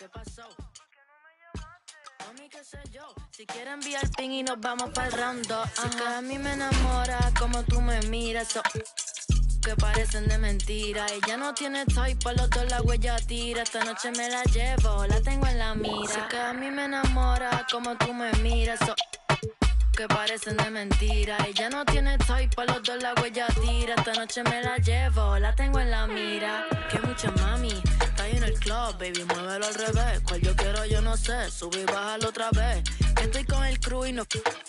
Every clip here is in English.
¿Qué pasó? Mami, qué sé yo. Si quieres enviar ping y nos vamos para el round 2. Que a mí me enamora como tú me miras. Que parecen de mentira. Ella no tiene type, pa' los dos la huella tira. Esta noche me la llevo, la tengo en la mira. Sé que a mí me enamora como tú me miras. Que parecen de mentira. Ella no tiene type, pa' los dos la huella tira. Esta noche me la llevo, la tengo en la mira. Que mucha mami, está ahí en el club, baby, muévelo al revés. Cual yo quiero, yo no sé, sube y bájalo otra vez. Que estoy con el crew y no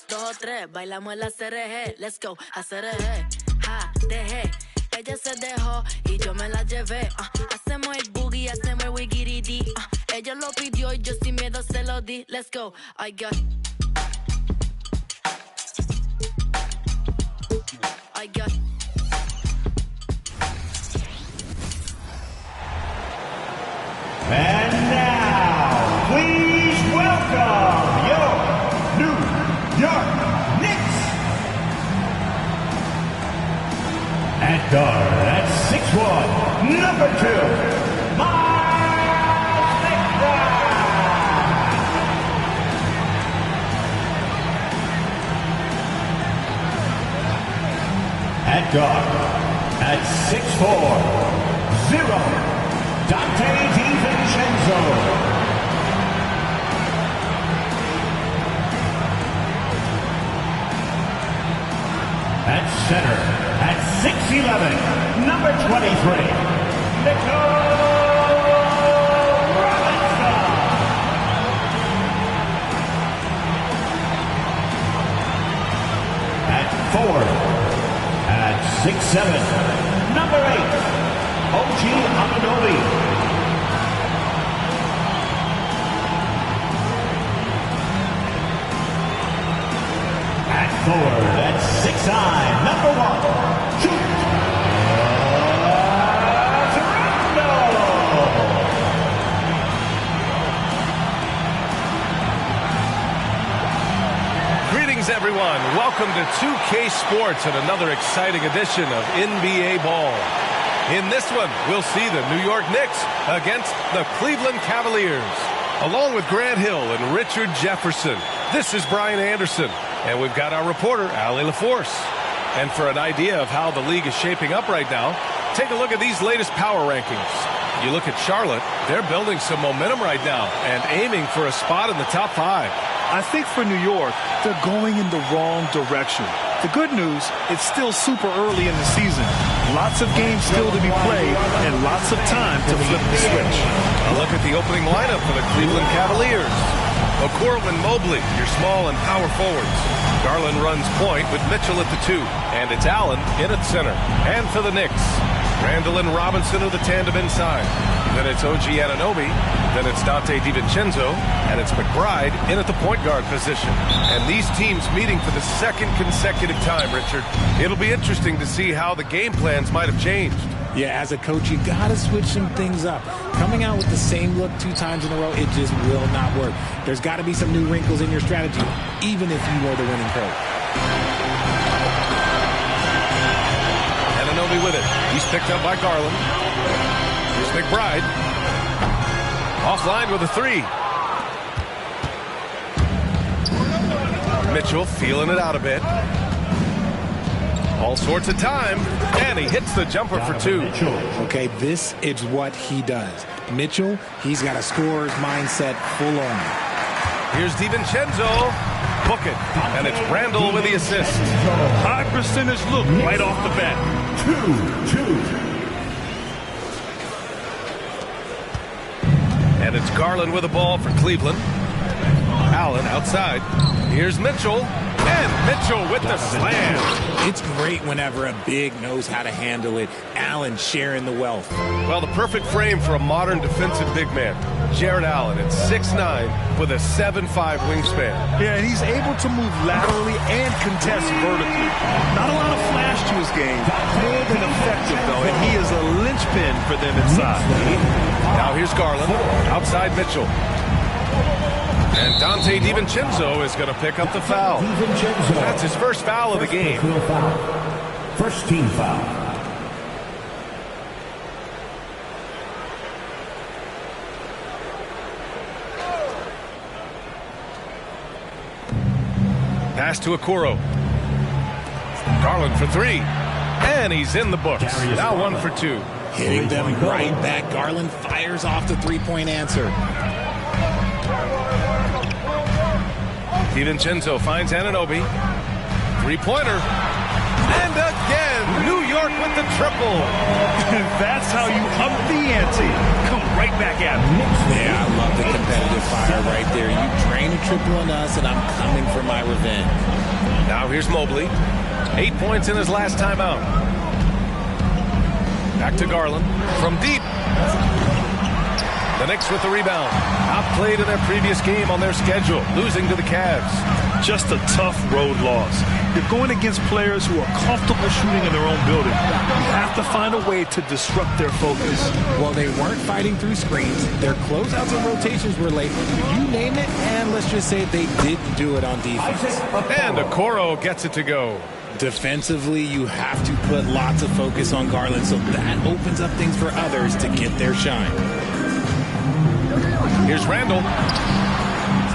2 o 3. Bailamos en la CRG, let's go, a CRG. Ja, dejé. Ella se dejó y yo me la llevé. Hacemos el boogie, hacemos el wigiridi. Ella lo pidió y yo sin miedo se lo di. Let's go, I got. And now, please welcome your New York Knicks. At guard, at 6'1", number 2, Miles At guard, at 6'4", 0, Dante DiVincenzo. At center, at 6'11", number 23, At forward, at 6'7", number 8, OG Anunoby. At forward, at 6'9", number 1, everyone. Welcome to 2K Sports and another exciting edition of NBA Ball. In this one, we'll see the New York Knicks against the Cleveland Cavaliers. Along with Grant Hill and Richard Jefferson, this is Brian Anderson, and we've got our reporter, Allie LaForce. And for an idea of how the league is shaping up right now, take a look at these latest power rankings. You look at Charlotte, they're building some momentum right now and aiming for a spot in the top 5. I think for New York, they're going in the wrong direction. The good news, it's still super early in the season. Lots of games still to be played and lots of time to flip the switch. A look at the opening lineup for the Cleveland Cavaliers. Okoro and Mobley, your small and power forwards. Garland runs point with Mitchell at the 2, and it's Allen in at center. And for the Knicks, Randall and Robinson are the tandem inside. Then it's OG Anunoby, then it's Dante DiVincenzo, and it's McBride in at the point guard position. And these teams meeting for the second consecutive time, Richard. It'll be interesting to see how the game plans might have changed. Yeah, as a coach, you got to switch some things up. Coming out with the same look 2 times in a row, it just will not work. There's got to be some new wrinkles in your strategy, even if you were the winning coach. Anunoby with it. He's picked up by Garland. Here's McBride. Offline with a 3. Mitchell feeling it out a bit. All sorts of time, and he hits the jumper for 2. Okay, this is what he does. Mitchell, he's got a scorer's mindset full on. Here's DiVincenzo. Book it, and it's Randall with the assist. High percentage look right off the bat. 2-2. And it's Garland with the ball for Cleveland. Allen outside. Here's Mitchell. And Mitchell with the slam. It's great whenever a big knows how to handle it. Allen sharing the wealth. Well, the perfect frame for a modern defensive big man. Jared Allen at 6'9" with a 7'5" wingspan. Yeah, and he's able to move laterally and contest vertically. Not a lot of flash to his game. Good and effective, though, and he is a linchpin for them inside. Now here's Garland. Outside Mitchell. And Dante DiVincenzo is going to pick up the foul. That's his first foul of the game. First team foul. Pass to Okoro. Garland for three. And he's in the books. Now 1 for 2. Hitting them right back. Garland fires off the three-point answer. DiVincenzo finds Anunoby. Three-pointer. And again, New York with the triple. That's how you up the ante. Come right back at him. Yeah, I love the competitive fire right there. You drain a triple on us, and I'm coming for my revenge. Now here's Mobley. 8 points in his last timeout. Back to Garland. From deep. The Knicks with the rebound. Outplayed in their previous game on their schedule, losing to the Cavs. Just a tough road loss. You're going against players who are comfortable shooting in their own building. You have to find a way to disrupt their focus. Well, they weren't fighting through screens. Their closeouts and rotations were late. You name it, and let's just say they didn't do it on defense. And Okoro gets it to go. Defensively, you have to put lots of focus on Garland, so that opens up things for others to get their shine. Here's Randall.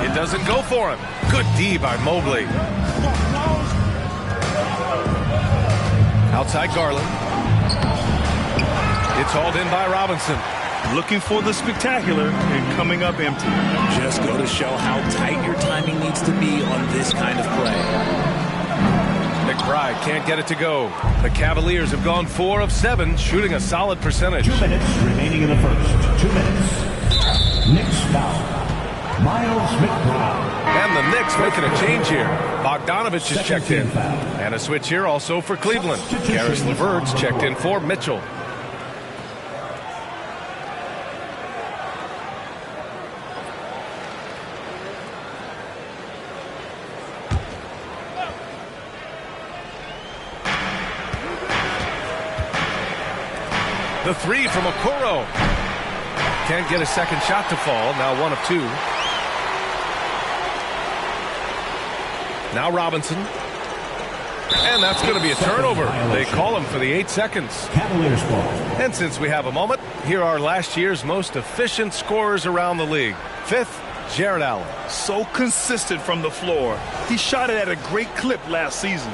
It doesn't go for him. Good D by Mobley. Outside Garland. It's hauled in by Robinson. Looking for the spectacular and coming up empty. Just go to show how tight your timing needs to be on this kind of play. McBride can't get it to go. The Cavaliers have gone 4 of 7, shooting a solid percentage. 2 minutes remaining in the first. 2 minutes. Knicks foul. Miles McBride. And the Knicks making a change here. Bogdanovich is checked in. And a switch here also for Cleveland. Karis LeVert's checked in for Mitchell. The three from Okoro. Can't get a second shot to fall. Now 1 of 2. Now Robinson. And that's going to be a turnover. They call him for the 8 seconds. Cavaliers ball. And since we have a moment, here are last year's most efficient scorers around the league. 5th, Jared Allen. So consistent from the floor. He shot it at a great clip last season.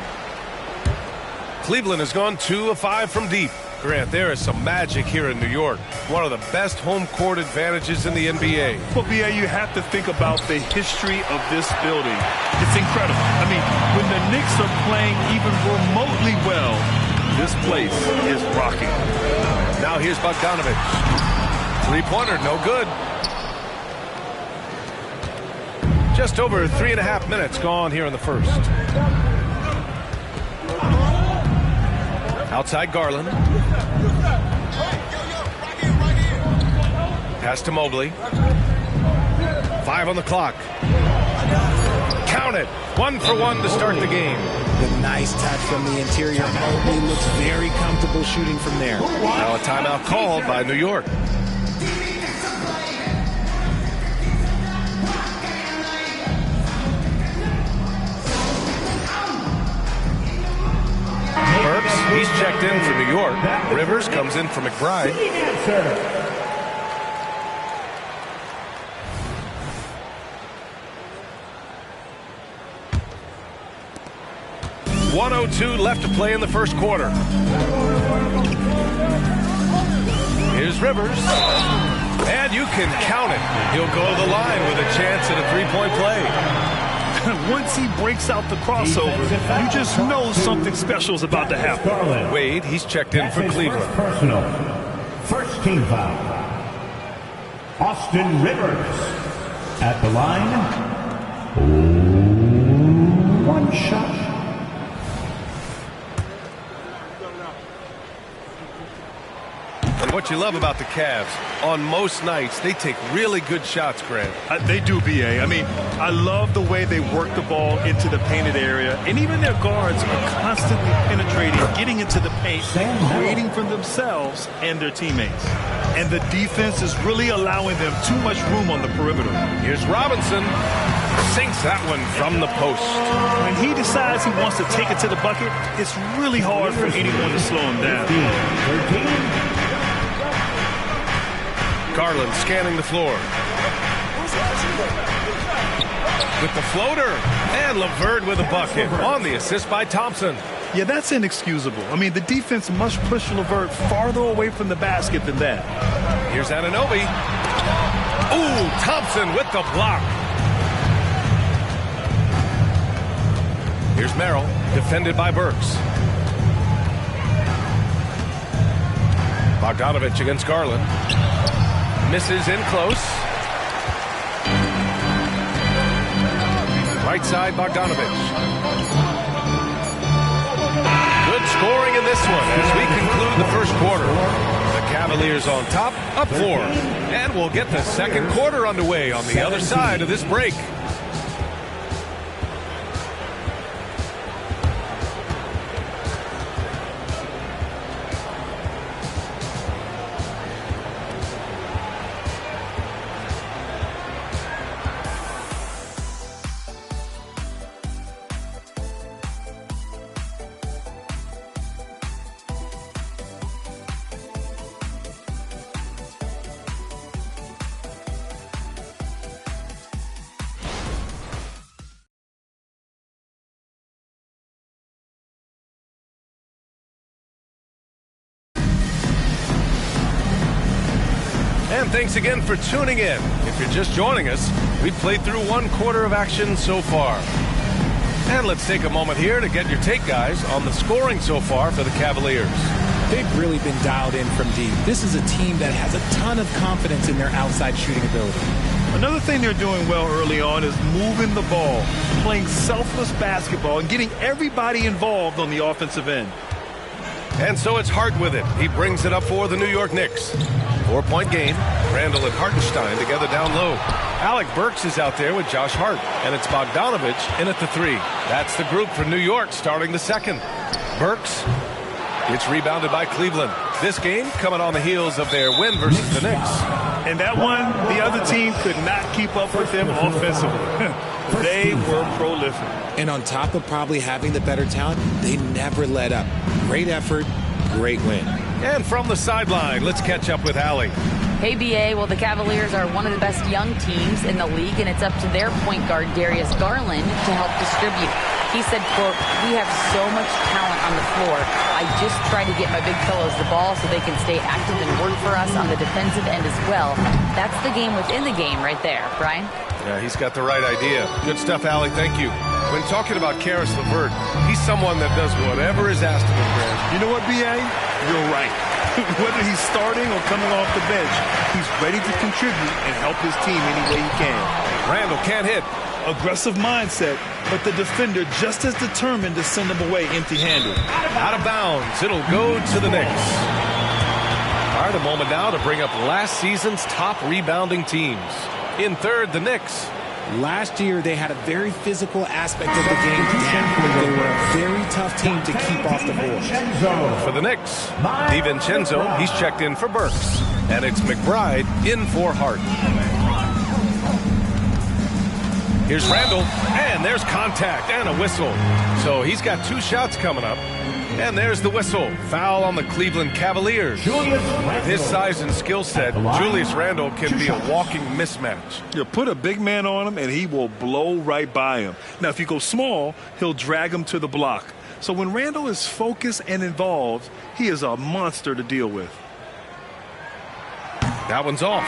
Cleveland has gone 2 of 5 from deep. Grant, there is some magic here in New York. One of the best home court advantages in the NBA. Well, B.A., you have to think about the history of this building. It's incredible. I mean, when the Knicks are playing even remotely well, this place is rocking. Now here's Bogdanovich. Three-pointer, no good. Just over 3.5 minutes gone here in the first. Outside Garland. Pass to Mobley. 5 on the clock. Count it. 1 for 1 to start the game. The nice touch from the interior. Mobley looks very comfortable shooting from there. Now a timeout called by New York. He's checked in for New York. Rivers comes in for McBride. 1:02 left to play in the first quarter. Here's Rivers. And you can count it. He'll go to the line with a chance at a three-point play. Once he breaks out the crossover, you just know something special is about to happen. Wade, he's checked in for Cleveland. Personal. First team foul. Austin Rivers. At the line. 1 shot. And what you love about the Cavs, on most nights, they take really good shots, Grant. They do, B.A. I mean, I love the way they work the ball into the painted area, and even their guards are constantly penetrating, getting into the paint, creating for themselves and their teammates. And the defense is really allowing them too much room on the perimeter. Here's Robinson. Sinks that one from the post. When he decides he wants to take it to the bucket, it's really hard for anyone to slow him down. 13. Garland scanning the floor. with the floater. And LeVert with a bucket on the assist by Thompson. Yeah, that's inexcusable. I mean, the defense must push LeVert farther away from the basket than that. Here's Anunoby. Ooh, Thompson with the block. Here's Merrill, defended by Burks. Bogdanovich against Garland. Misses in close. Right side, Bogdanovich. Good scoring in this one as we conclude the first quarter. The Cavaliers on top, up 4. And we'll get the second quarter underway on the other side of this break. And thanks again for tuning in. If you're just joining us, we've played through one quarter of action so far. And let's take a moment here to get your take, guys, on the scoring so far for the Cavaliers. They've really been dialed in from deep. This is a team that has a ton of confidence in their outside shooting ability. Another thing they're doing well early on is moving the ball, playing selfless basketball, and getting everybody involved on the offensive end. And so it's Hart with it. He brings it up for the New York Knicks. 4-point game. Randall and Hartenstein together down low. Alec Burks is out there with Josh Hart. And it's Bogdanovich in at the 3. That's the group for New York starting the second. Burks gets rebounded by Cleveland. This game coming on the heels of their win versus the Knicks. And that one, the other team could not keep up with them offensively. They were prolific. And on top of probably having the better talent, they never let up. Great effort, great win. And from the sideline, let's catch up with Allie. Hey, BA. Well, the Cavaliers are one of the best young teams in the league, and it's up to their point guard, Darius Garland, to help distribute. He said, quote, "We have so much talent on the floor. I just try to get my big fellows the ball so they can stay active and work for us on the defensive end as well." That's the game within the game right there, Brian. Yeah, he's got the right idea. Good stuff, Allie. Thank you. When talking about Karis LeVert, he's someone that does whatever is asked of him, Grant. You know what, B.A.? You're right. Whether he's starting or coming off the bench, he's ready to contribute and help his team any way he can. Randall can't hit. Aggressive mindset, but the defender just as determined to send him away empty-handed. Out of bounds. It'll go to the Knicks. All right, a moment now to bring up last season's top rebounding teams. In third, the Knicks. Last year, they had a very physical aspect of the game down. They were a very tough team to keep off the board. For the Knicks, DiVincenzo, he's checked in for Burks. And it's McBride in for Hart. Here's Randall, and there's contact and a whistle. So he's got 2 shots coming up. And there's the whistle. Foul on the Cleveland Cavaliers. With his size and skill set, Julius Randle can be a walking mismatch. You put a big man on him, and he will blow right by him. Now, if you go small, he'll drag him to the block. So when Randle is focused and involved, he is a monster to deal with. That one's off.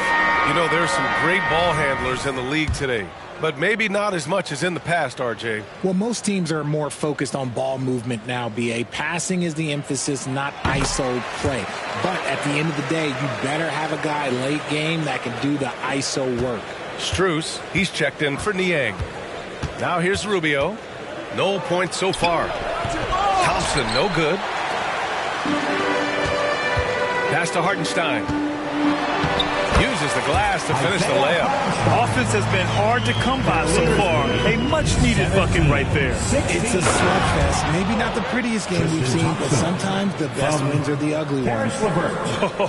You know, there's some great ball handlers in the league today, but maybe not as much as in the past, RJ. Well, most teams are more focused on ball movement now, BA. Passing is the emphasis, not ISO play. But at the end of the day, you better have a guy late game that can do the ISO work. Strus, he's checked in for Niang. Now here's Rubio. No points so far. Thompson, no good. Pass to Hartenstein. Uses the glass to finish the layup. Offense has been hard to come by so far. A much-needed bucket right there. It's a slugfest. Maybe not the prettiest game we've seen, but sometimes the best wins are the ugly ones.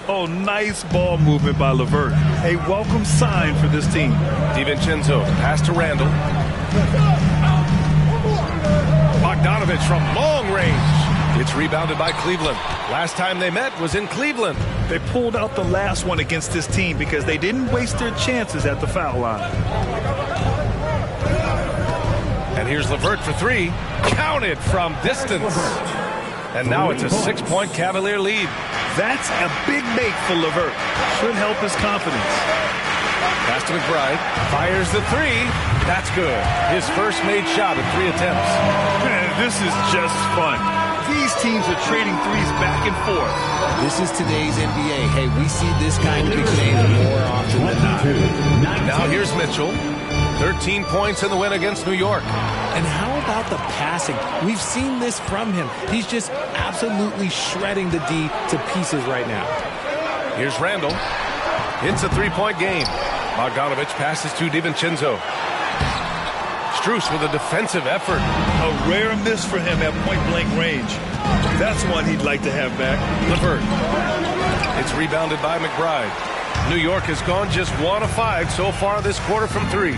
Oh, nice ball movement by LeVert. A welcome sign for this team. DiVincenzo, pass to Randall. Bogdanovich from long range. It's rebounded by Cleveland. Last time they met was in Cleveland. They pulled out the last one against this team because they didn't waste their chances at the foul line. And here's LeVert for three. Counted from distance. And now it's a 6-point Cavalier lead. That's a big make for LeVert. Should help his confidence. Pass to McBride. Fires the three. That's good. His first made shot in 3 attempts. Man, this is just fun. These teams are trading threes back and forth. This is today's NBA. Hey, we see this kind of exchange more often than not. Now here's Mitchell. 13 points in the win against New York. And how about the passing? We've seen this from him. He's just absolutely shredding the D to pieces right now. Here's Randall. It's a 3-point game. Bogdanovich passes to DiVincenzo. Strus with a defensive effort. A rare miss for him at point-blank range. That's one he'd like to have back. LeVert. It's rebounded by McBride. New York has gone just 1 of 5 so far this quarter from 3. 2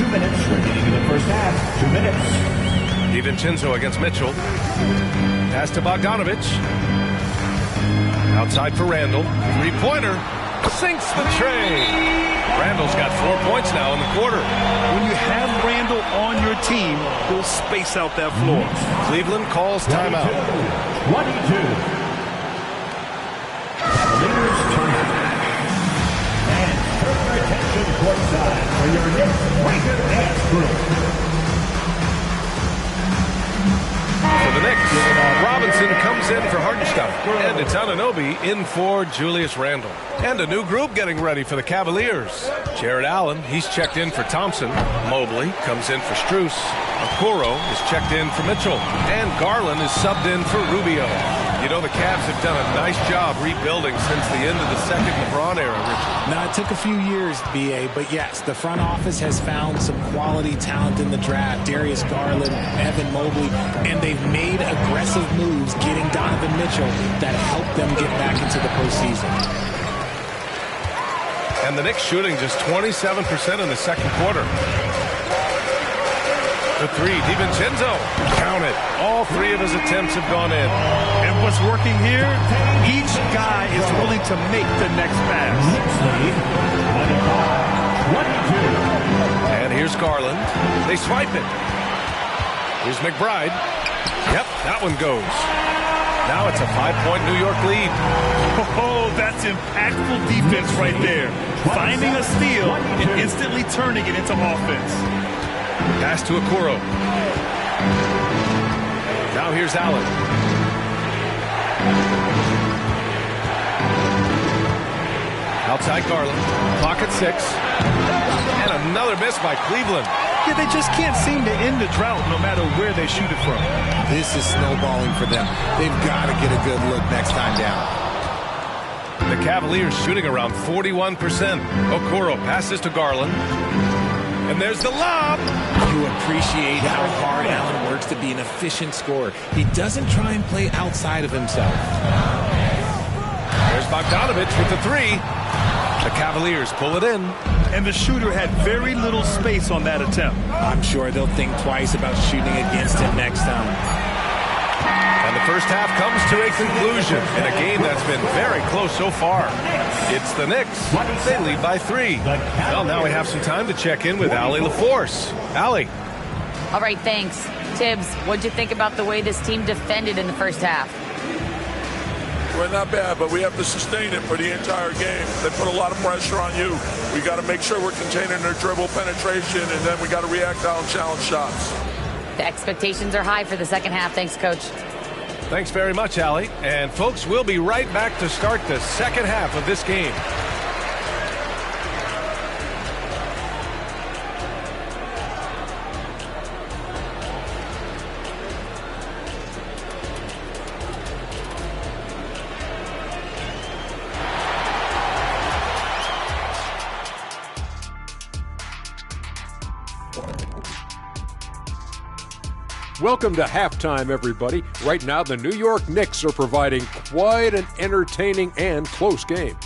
minutes remaining in the first half. 2 minutes. DiVincenzo against Mitchell. Pass to Bogdanovich. Outside for Randall. 3-pointer. Sinks the tray. Randall's got 4 points now in the quarter. When you have Randall on your team, he'll space out that floor. Cleveland calls timeout. 22. Leaders time. And turn your attention courtside for your next Breaker Dance group. For the Knicks, Robinson comes in for Hartenstein. And it's Anunoby in for Julius Randle. And a new group getting ready for the Cavaliers. Jared Allen, he's checked in for Thompson. Mobley comes in for Strus. Okoro is checked in for Mitchell. And Garland is subbed in for Rubio. You know, the Cavs have done a nice job rebuilding since the end of the second LeBron era, Richard. Now, it took a few years, B.A., but yes, the front office has found some quality talent in the draft. Darius Garland, Evan Mobley, and they've made aggressive moves getting Donovan Mitchell that help them get back into the postseason. And the Knicks shooting just 27% in the second quarter. The three, DiVincenzo, count it. All 3 of his attempts have gone in. And what's working here, each guy is willing to make the next pass. Knicks lead, 25-22. And here's Garland. They swipe it. Here's McBride. Yep, that one goes. Now it's a 5-point New York lead. Oh, that's impactful defense right there. Finding a steal and instantly turning it into offense. Pass to Okoro. Now here's Allen. Outside Garland. Clock at 6. And another miss by Cleveland. Yeah, they just can't seem to end the drought no matter where they shoot it from. This is snowballing for them. They've got to get a good look next time down. The Cavaliers shooting around 41%. Okoro passes to Garland. And there's the lob. You appreciate how hard Allen works to be an efficient scorer. He doesn't try and play outside of himself. There's Bogdanovich with the 3. The Cavaliers pull it in. And the shooter had very little space on that attempt. I'm sure they'll think twice about shooting against him next time. And the first half comes to a conclusion in a game that's been very close so far. It's the Knicks. They lead by 3. Well, now we have some time to check in with Allie LaForce. Allie. All right, thanks. Tibbs, what'd you think about the way this team defended in the first half? Well, not bad, but we have to sustain it for the entire game. They put a lot of pressure on you. We got to make sure we're containing their dribble penetration, and then we got to react on challenge shots. The expectations are high for the second half. Thanks, Coach. Thanks very much, Allie. And, folks, we'll be right back to start the second half of this game. Welcome to halftime, everybody. Right now, the New York Knicks are providing quite an entertaining and close game.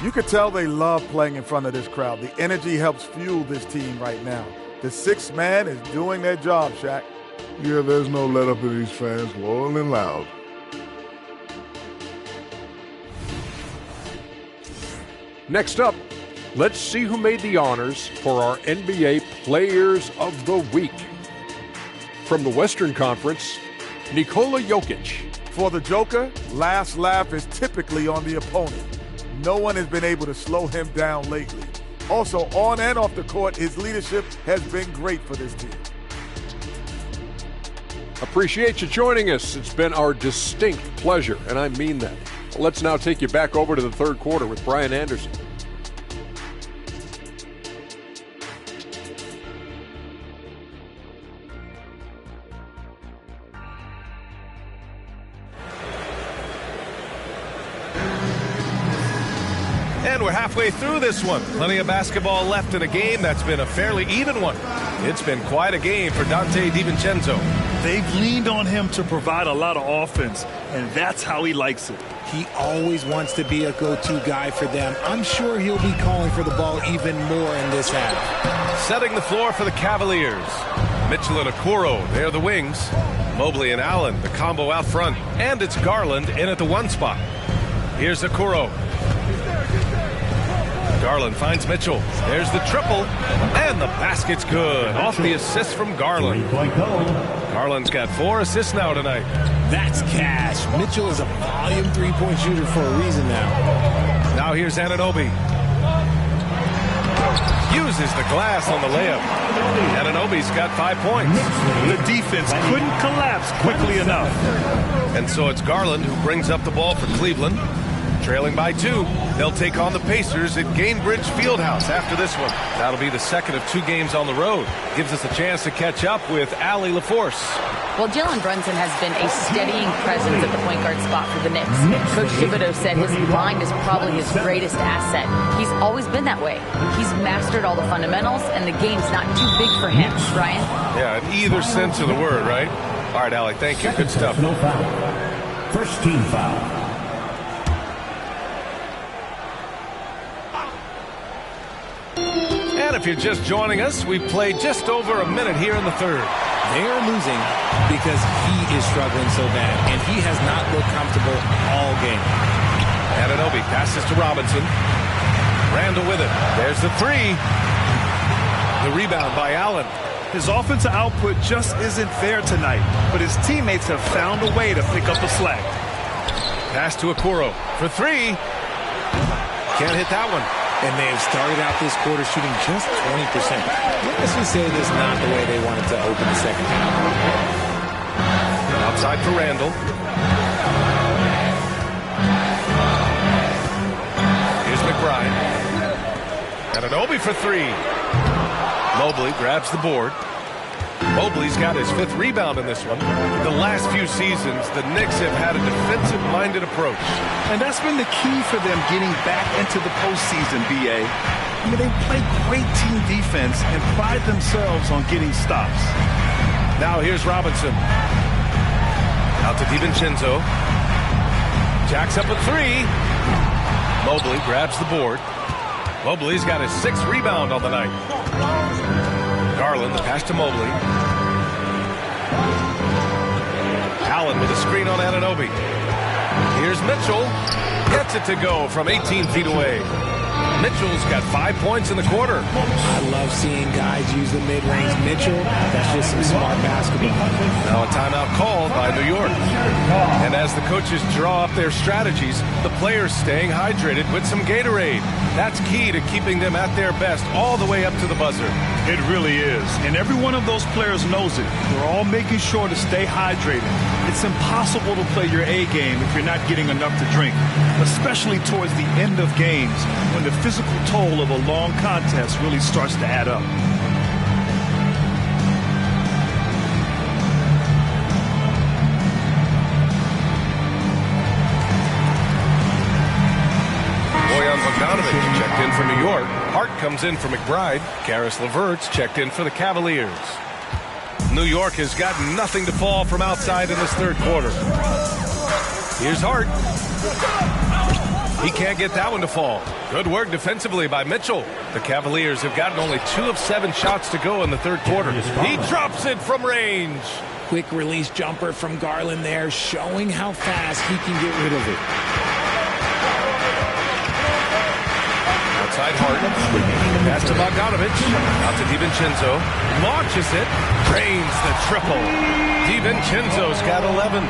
You could tell they love playing in front of this crowd. The energy helps fuel this team right now. The sixth man is doing their job, Shaq. Yeah, there's no let up in these fans, loyal and loud. Next up, Let's see who made the honors for our NBA Players of the Week. From the Western Conference, Nikola Jokic. For the Joker, last laugh is typically on the opponent. No one has been able to slow him down lately. Also, on and off the court, his leadership has been great for this team. Appreciate you joining us. It's been our distinct pleasure, and I mean that. Let's now take you back over to the third quarter with Brian Anderson. And we're halfway through this one. Plenty of basketball left in a game that's been a fairly even one. It's been quite a game for Dante DiVincenzo. They've leaned on him to provide a lot of offense, and that's how he likes it. He always wants to be a go-to guy for them. I'm sure he'll be calling for the ball even more in this half. Setting the floor for the Cavaliers. Mitchell and Okoro, they're the wings. Mobley and Allen, the combo out front. And it's Garland in at the 1 spot. Here's Okoro. Garland finds Mitchell. There's the triple. And the basket's good. Off the assist from Garland. Garland's got 4 assists now tonight. That's cash. Mitchell is a volume three-point shooter for a reason now. Now here's Anunoby. Uses the glass on the layup. Anunoby's got 5 points. The defense couldn't collapse quickly enough. And so it's Garland who brings up the ball for Cleveland. Trailing by 2. They'll take on the Pacers at Gainbridge Fieldhouse after this one. That'll be the second of 2 games on the road. Gives us a chance to catch up with Allie LaForce. Well, Jalen Brunson has been a steadying presence at the point guard spot for the Knicks. Coach Thibodeau said his mind is probably his greatest asset. He's always been that way. He's mastered all the fundamentals, and the game's not too big for him. Ryan? Yeah, in either sense of the word, right? All right, Allie, thank you. Good stuff. No foul. First team foul. And if you're just joining us, we've played just over a minute here in the third. They are losing because he is struggling so bad, and he has not looked comfortable all game. Anunoby passes to Robinson. Randall with it. There's the 3. The rebound by Allen. His offensive output just isn't there tonight, but his teammates have found a way to pick up the slack. Pass to Okoro for 3. Can't hit that one. And they have started out this quarter shooting just 20%. Let's just say this is not the way they wanted to open the second half. Outside for Randall. Here's McBride. Anunoby for 3. Mobley grabs the board. Mobley's got his 5th rebound in this one. The last few seasons, the Knicks have had a defensive-minded approach. And that's been the key for them getting back into the postseason, B.A. I mean, they play great team defense and pride themselves on getting stops. Now here's Robinson. Out to DiVincenzo. Jacks up a 3. Mobley grabs the board. Mobley's got his 6th rebound on the night. Garland, the pass to Mobley. Allen with a screen on Anunoby. Here's Mitchell. Gets it to go from 18 feet away. Mitchell's got 5 points in the quarter. I love seeing guys use the mid-range. Mitchell, that's just some smart basketball. Now a timeout called by New York. And as the coaches draw up their strategies, the players staying hydrated with some Gatorade. That's key to keeping them at their best all the way up to the buzzer. It really is. And every one of those players knows it. They're all making sure to stay hydrated. It's impossible to play your A game if you're not getting enough to drink, especially towards the end of games when the physical toll of a long contest really starts to add up. Bojan Bogdanovic checked in for New York. Hart comes in for McBride. Karis LeVert's checked in for the Cavaliers. New York has got nothing to fall from outside in this third quarter. Here's Hart. He can't get that one to fall. Good work defensively by Mitchell. The Cavaliers have gotten only 2 of 7 shots to go in the third quarter. He drops it from range. Quick release jumper from Garland there, showing how fast he can get rid of it. Outside Hart. Pass to Bogdanovich. Out to DiVincenzo. Launches it. Drains the triple. DiVincenzo's got 11.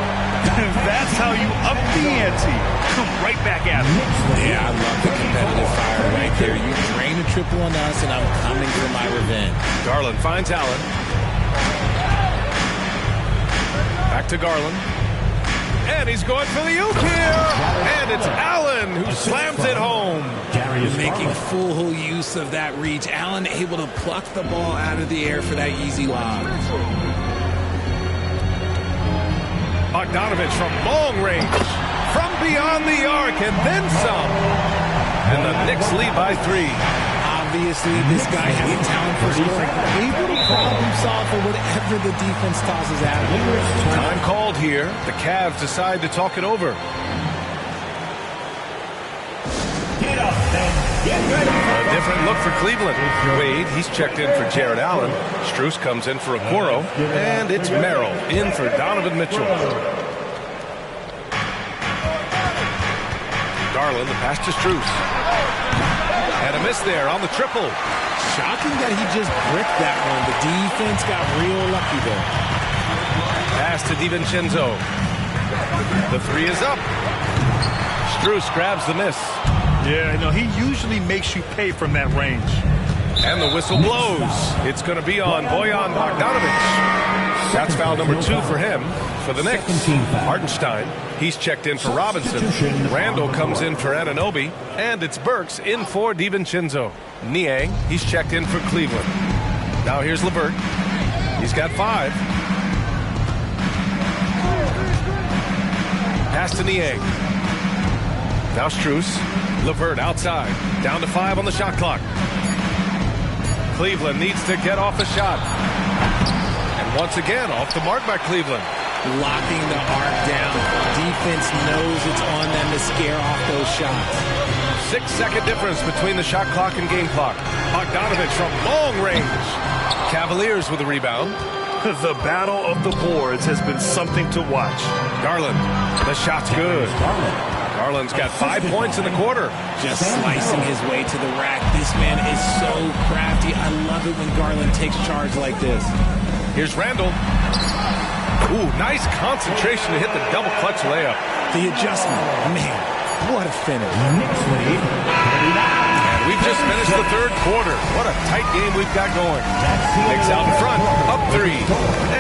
That's how you up the ante. Come right back at him. Yeah, I love the competitive fire right there. You drain a triple on us, and I'm coming for my revenge. Garland finds Allen. Back to Garland. And he's going for the oop here. And it's Allen who slams it home. Making full use of that reach. Allen able to pluck the ball out of the air for that easy lob. Bogdanovich from long range. From beyond the arc and then some. And the Knicks lead by 3. Obviously, this guy has a talent for scoring. Able to problem solve for whatever the defense tosses at him. Time called here. The Cavs decide to talk it over. Get up and get ready. A different look for Cleveland. Wade, he's checked in for Jared Allen. Strus comes in for Okoro. And it's Merrill in for Donovan Mitchell. Garland, the pass to Strus. And a miss there on the triple. Shocking that he just bricked that one. The defense got real lucky there. Pass to DiVincenzo. The 3 is up. Strus grabs the miss. Yeah, no, he usually makes you pay from that range. And the whistle blows. It's going to be on Bojan Bogdanovich. That's foul number 2 for him. For the Knicks, Hartenstein, he's checked in for Robinson. Randall comes in for Anunoby. And it's Burks in for DiVincenzo. Niang, he's checked in for Cleveland. Now here's LeVert. He's got 5. Pass to Niang. Now Strus. LeVert outside. Down to 5 on the shot clock. Cleveland needs to get off a shot. And once again, off the mark by Cleveland. Locking the arc down. Defense knows it's on them to scare off those shots. 6-second difference between the shot clock and game clock. Bogdanovich from long range. Cavaliers with a rebound. The battle of the boards has been something to watch. Garland, the shot's good. Garland's got 5 points in the quarter. Just slicing his way to the rack. This man is so crafty. I love it when Garland takes charge like this. Here's Randall. Ooh, nice concentration to hit the double clutch layup. The adjustment, man, what a finish. And we've just finished the 3rd quarter. What a tight game we've got going. Knicks out in front, up 3.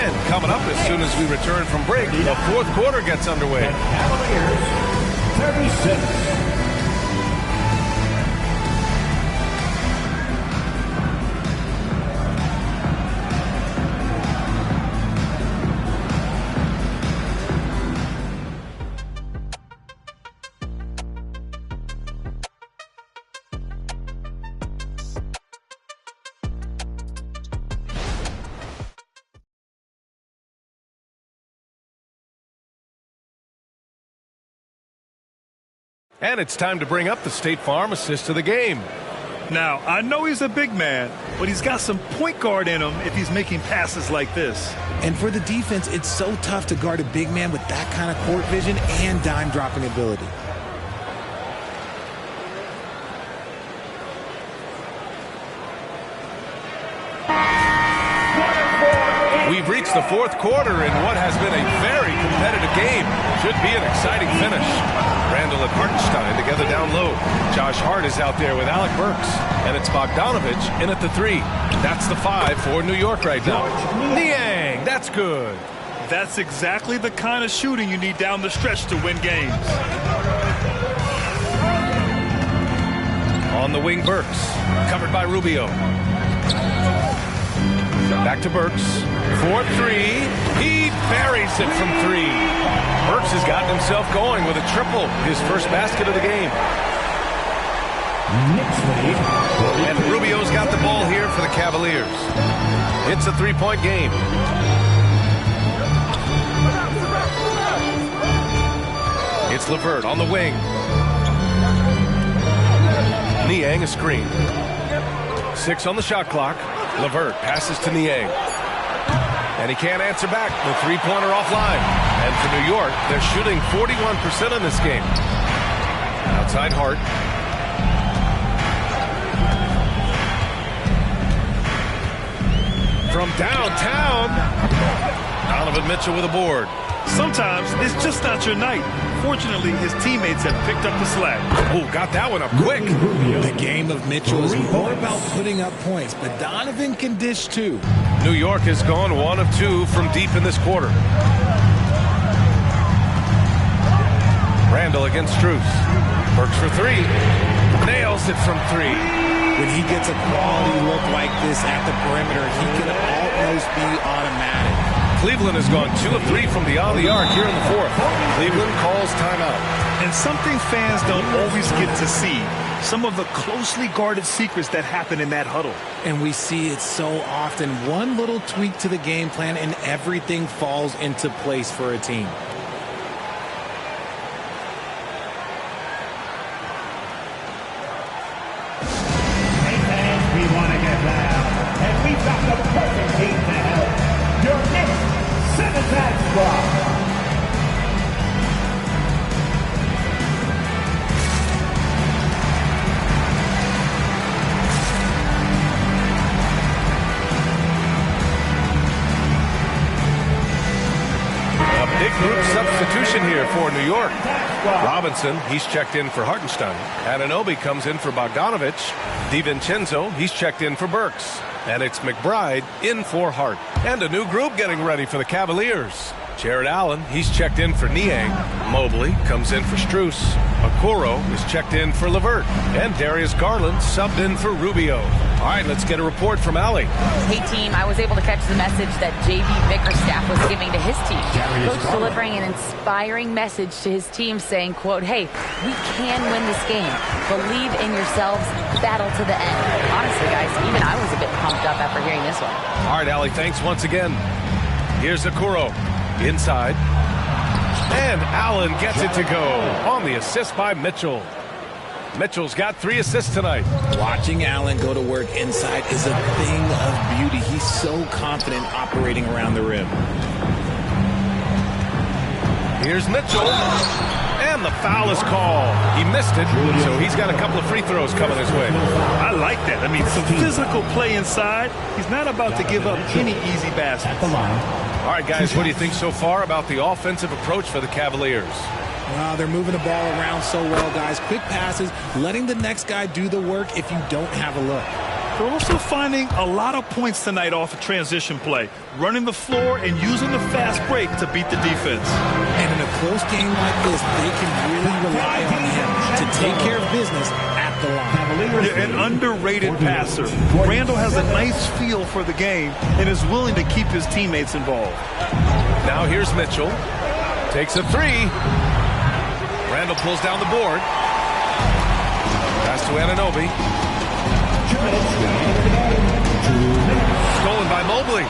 And coming up as soon as we return from break, the 4th quarter gets underway. Cavaliers, 36. And it's time to bring up the State Farm assist of the game. Now, I know he's a big man, but he's got some point guard in him if he's making passes like this. And for the defense, it's so tough to guard a big man with that kind of court vision and dime dropping ability. We've reached the 4th quarter in what has been a very competitive game. Should be an exciting finish. Randall and Hartenstein together down low. Josh Hart is out there with Alec Burks. And it's Bogdanovich in at the 3. That's the 5 for New York right now. Niang, that's good. That's exactly the kind of shooting you need down the stretch to win games. On the wing, Burks. Covered by Rubio. Back to Burks. 4-3. He buries it from 3. Burks has gotten himself going with a triple. His first basket of the game. And Rubio's got the ball here for the Cavaliers. It's a 3-point game. It's LeVert on the wing. Niang a screen. 6 on the shot clock. LeVert passes to Niang. And he can't answer back. The 3-pointer offline. And for New York, they're shooting 41% in this game. Outside Hart. from downtown. Donovan Mitchell with a board. Sometimes it's just not your night. Fortunately, his teammates have picked up the slack. Oh, got that one up quick. The game of Mitchell is more about putting up points, but Donovan can dish too. New York has gone 1 of 2 from deep in this quarter. Randall against Strus. Works for 3. Nails it from 3. When he gets a quality look like this at the perimeter, he can almost be automatic. Cleveland has gone 2 of 3 from beyond the arc here in the 4th. Cleveland calls timeout. And something fans don't always get to see, some of the closely guarded secrets that happen in that huddle. And we see it so often. One little tweak to the game plan and everything falls into place for a team. Hey fans, we want to get loud, and we've got the perfect team to help. Your Knicks 7-man squad. Big group substitution here for New York. Robinson, he's checked in for Hartenstein. Anunoby comes in for Bogdanovich. DiVincenzo, he's checked in for Burks. And it's McBride in for Hart. And a new group getting ready for the Cavaliers. Jared Allen, he's checked in for Niang. Mobley comes in for Strus. Okoro is checked in for LeVert. And Darius Garland subbed in for Rubio. All right, let's get a report from Allie. Hey, team, I was able to catch the message that J.B. Bickerstaff was giving to his team. Coach delivering an inspiring message to his team saying, quote, hey, we can win this game. Believe in yourselves. Battle to the end. Honestly, guys, even I was a bit pumped up after hearing this one. All right, Allie, thanks once again. Here's Okoro. Inside. And Allen gets it to go on the assist by Mitchell. Mitchell's got 3 assists tonight. Watching Allen go to work inside is a thing of beauty. He's so confident operating around the rim. Here's Mitchell. And the foul is called. He missed it, so he's got a couple of free throws coming his way. I like that. I mean, some physical play inside. He's not about to give up any easy baskets. All right, guys, what do you think so far about the offensive approach for the Cavaliers? Wow, they're moving the ball around so well, guys. Quick passes, letting the next guy do the work if you don't have a look. They're also finding a lot of points tonight off of transition play, running the floor and using the fast break to beat the defense. And in a close game like this, they can really rely on him to take care of business at the line. Yeah, an underrated passer. Randall has a nice feel for the game and is willing to keep his teammates involved. Now here's Mitchell. Takes a 3. Randall pulls down the board. Pass to Anunoby. Stolen by Mobley.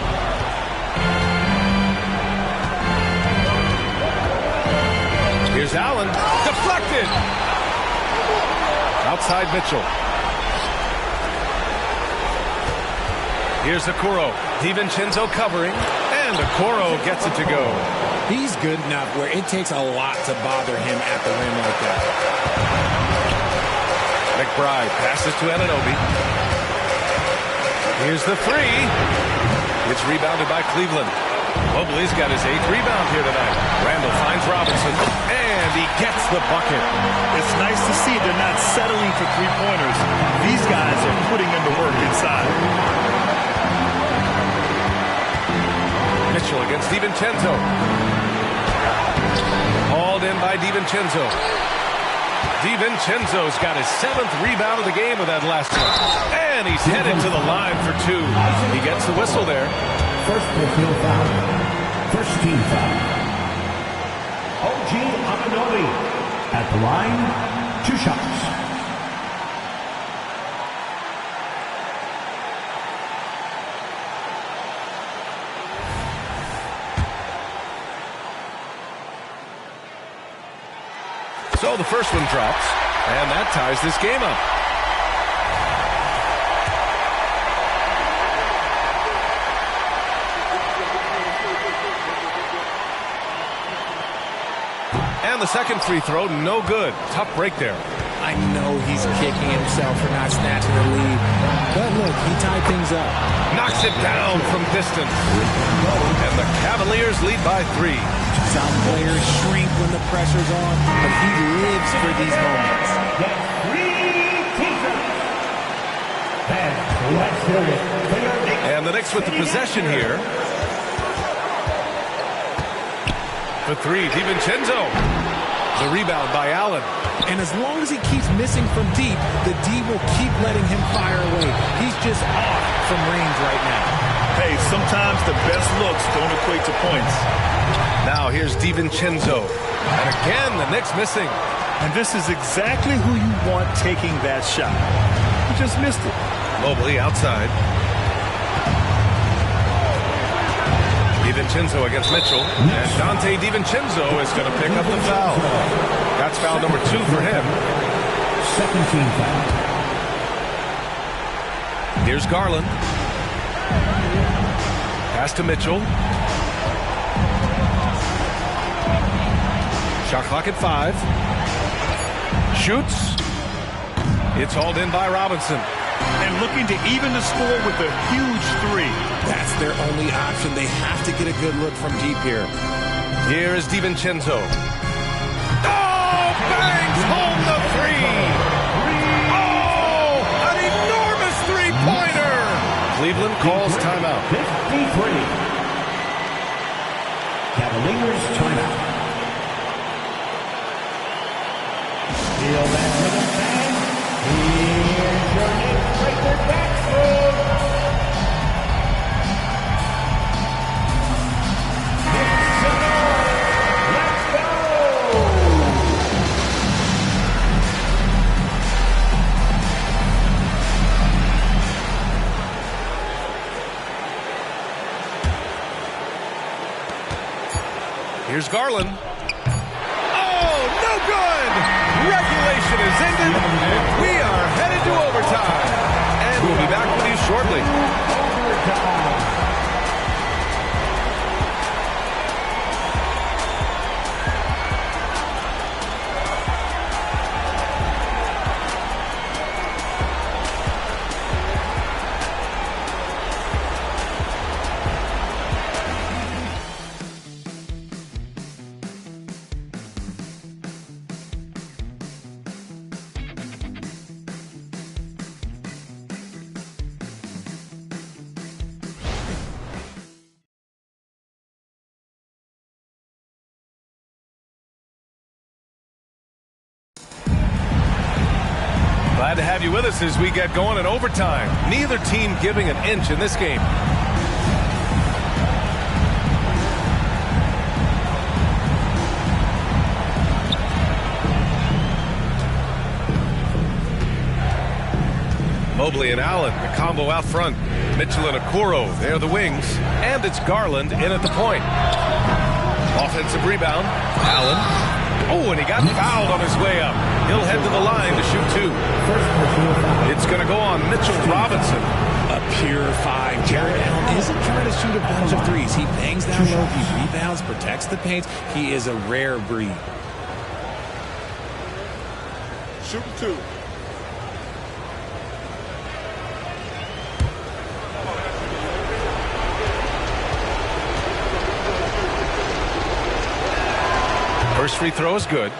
Here's Allen. Deflected. Outside Mitchell. Here's Okoro. DiVincenzo covering. And Okoro gets it to go. He's good enough where it takes a lot to bother him at the rim like that. McBride passes to Anunoby. Here's the 3. It's rebounded by Cleveland. Mobley's got his 8th rebound here tonight. Randall finds Robinson, and he gets the bucket. It's nice to see they're not settling for three-pointers. These guys are putting in the work inside. Mitchell against DiVincenzo. Hauled in by DiVincenzo. DiVincenzo's got his 7th rebound of the game with that last one. And he's headed to the line for 2. He gets the whistle there. First field foul. First team foul. OG Anunoby at the line. 2 shots. So the first one drops, and that ties this game up. And the second free throw, no good. Tough break there. I know he's kicking himself for not snatching the lead. But look, he tied things up. Knocks it down from distance. And the Cavaliers lead by 3. Some players shrink when the pressure's on, but he lives for these moments. And the Knicks with the possession here. For 3, DiVincenzo. The rebound by Allen. And as long as he keeps missing from deep, the D will keep letting him fire away. He's just off from range right now. Hey, sometimes the best looks don't equate to points. Now here's DiVincenzo. And again, the Knicks missing. And this is exactly who you want taking that shot. He just missed it. Mobley outside. DiVincenzo against Mitchell. And Dante DiVincenzo is going to pick up the foul. That's foul number 2 for him. Second team foul. Here's Garland. Pass to Mitchell. Shot clock at 5. Shoots. It's hauled in by Robinson. And looking to even the score with a huge 3. That's their only option. They have to get a good look from deep here. Here is DiVincenzo. Oh, bangs home the 3. Oh, an enormous three-pointer. Cleveland calls timeout. 53. Cavaliers timeout. Feel that rhythm, fans. Here's your Knicks breaker backstroke. Let's go. Here's Garland. Oh, no good. Regulation is ended. We are headed to overtime. And we'll be back with you shortly. Glad to have you with us as we get going in overtime. Neither team giving an inch in this game. Mobley and Allen, the combo out front. Mitchell and Okoro, they're the wings. And it's Garland in at the point. Offensive rebound. Allen. Oh, and he got fouled on his way up. He'll head to the line to shoot 2. It's going to go on Mitchell Robinson. A pure 5. Jared Allen isn't trying to shoot a bunch of threes. He bangs down low. He rebounds, protects the paint. He is a rare breed. Shoot 2. First free throw is good.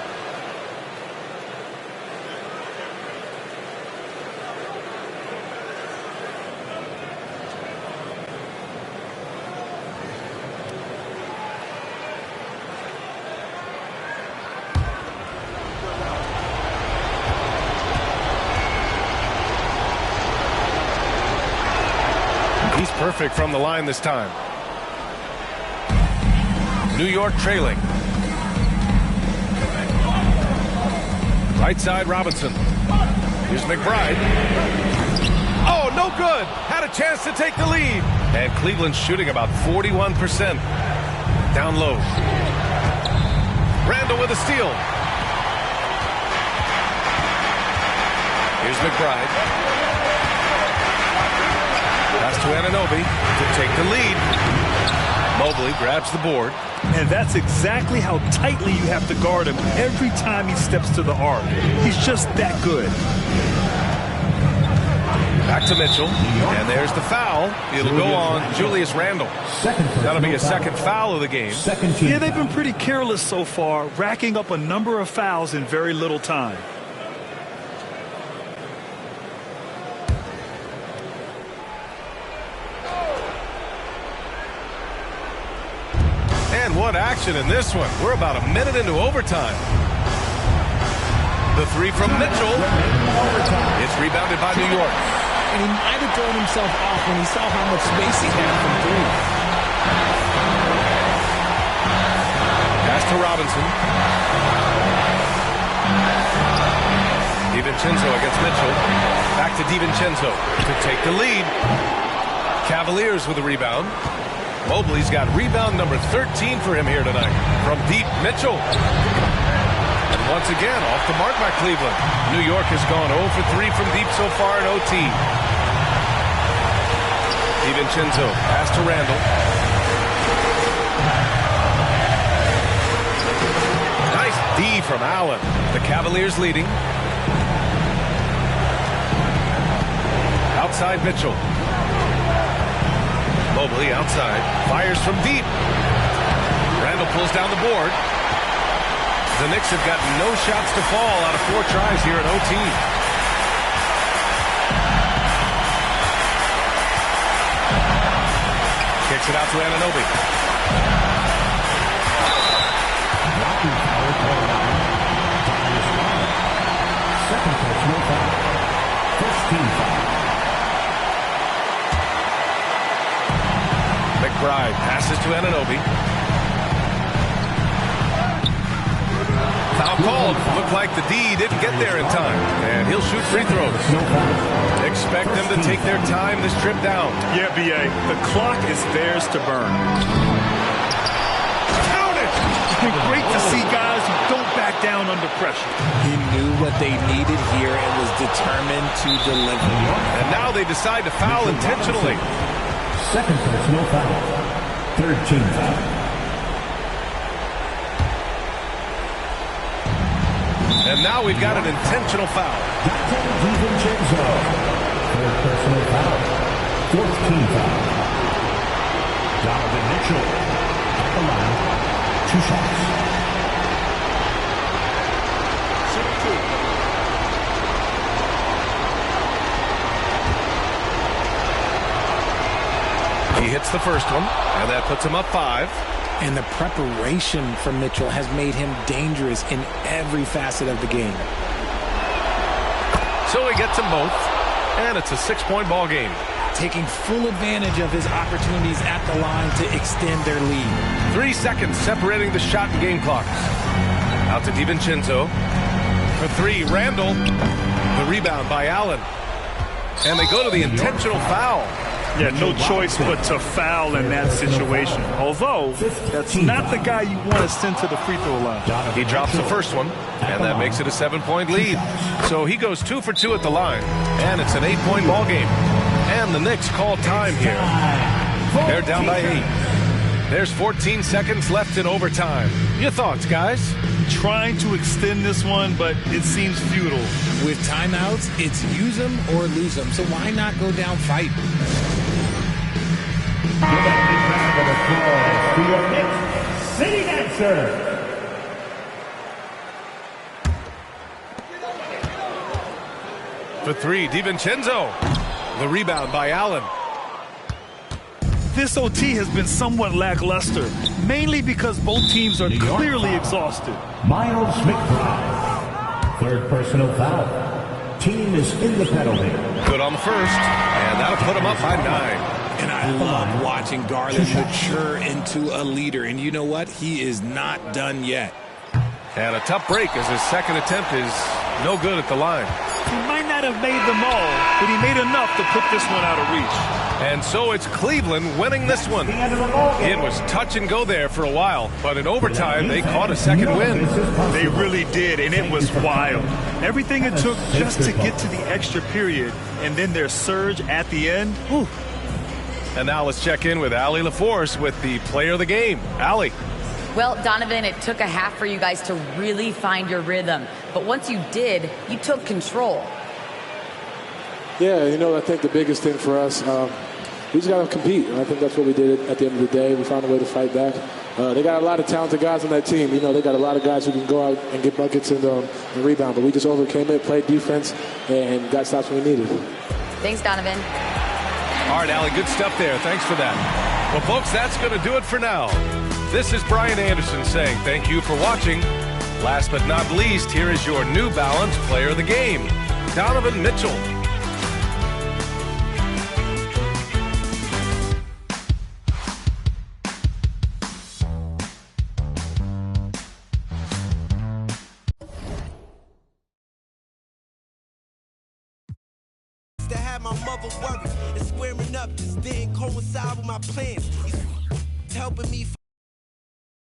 He's perfect from the line this time. New York trailing. Right side, Robinson. Here's McBride. Oh, no good. Had a chance to take the lead. And Cleveland's shooting about 41%. Down low. Randall with a steal. Here's McBride. Pass to Anunoby to take the lead. Mobley grabs the board. And that's exactly how tightly you have to guard him every time he steps to the arc. He's just that good. Back to Mitchell, and there's the foul. It'll go on Julius Randle. That'll be a second foul of the game. Yeah, they've been pretty careless so far, racking up a number of fouls in very little time. And what action in this one. We're about a minute into overtime. The three from Mitchell. It's rebounded by New York. And he might have thrown himself off when he saw how much space he had from three. Pass to Robinson. DiVincenzo against Mitchell. Back to DiVincenzo to take the lead. Cavaliers with a rebound. Mobley's got rebound number 13 for him here tonight. From deep, Mitchell. And once again, off the mark by Cleveland. New York has gone 0 for 3 from deep so far in OT. DiVincenzo, pass to Randle. Nice D from Allen. The Cavaliers leading. Outside Mitchell. Mobley outside. Fires from deep. Randle pulls down the board. The Knicks have gotten no shots to fall out of 4 tries here at OT. Kicks it out to Anunoby. Second personal foul. First team foul. McBride passes to Anunoby. Foul called. Looked like the D didn't get there in time. And he'll shoot free throws. Expect them to take their time this trip down. Yeah, B.A. The clock is theirs to burn. Count it! It's been great to see guys who don't back down under pressure. He knew what they needed here and was determined to deliver. And now they decide to foul intentionally. Second personal foul. Third team foul. And now we've got an intentional foul. DiVincenzo. Third personal foul. Fourth team foul. Donovan Mitchell. At the line. 2 shots. He hits the first one, and that puts him up 5. And the preparation from Mitchell has made him dangerous in every facet of the game. So he gets them both, and it's a 6-point ball game. Taking full advantage of his opportunities at the line to extend their lead. 3 seconds separating the shot and game clocks. Out to DiVincenzo. For 3, Randle. The rebound by Allen. And they go to the intentional foul. Yeah, no choice but to foul in that situation. Although, that's not the guy you want to send to the free throw line. He drops the first one, and that makes it a 7-point lead. So he goes 2 for 2 at the line, and it's an 8-point ball game. And the Knicks call time here. They're down by 8. There's 14 seconds left in overtime. Your thoughts, guys? Trying to extend this one, but it seems futile. With timeouts, it's use them or lose them. So why not go down fight? Give a big round of applause to your Knicks City Dancer. For 3, DiVincenzo. The rebound by Allen. This OT has been somewhat lackluster, mainly because both teams are clearly exhausted. Miles McBride. Third personal foul. Team is in the penalty. Good on the first, and that'll put him up by 9. And I love watching Garland mature into a leader. And you know what? He is not done yet. And a tough break as his second attempt is no good at the line. He might not have made them all, but he made enough to put this one out of reach. And so it's Cleveland winning this one. It was touch and go there for a while, but in overtime they caught a second win. They really did, and it was wild. Everything it took just to get to the extra period, and then their surge at the end. Whew. And now let's check in with Allie LaForce with the player of the game. Allie. Well, Donovan, it took a half for you guys to really find your rhythm. But once you did, you took control. Yeah, I think the biggest thing for us, we just got to compete. And I think that's what we did at the end of the day. We found a way to fight back. They got a lot of talented guys on that team. They got a lot of guys who can go out and get buckets and rebound. But we just overcame it, played defense, and got stops when we needed. Thanks, Donovan. All right, Allie, good stuff there. Thanks for that. Well, folks, that's going to do it for now. This is Brian Anderson saying thank you for watching. Last but not least, here is your New Balance player of the game, Donovan Mitchell. To have my mother worry and squaring up just didn't coincide with my plans. He's helping me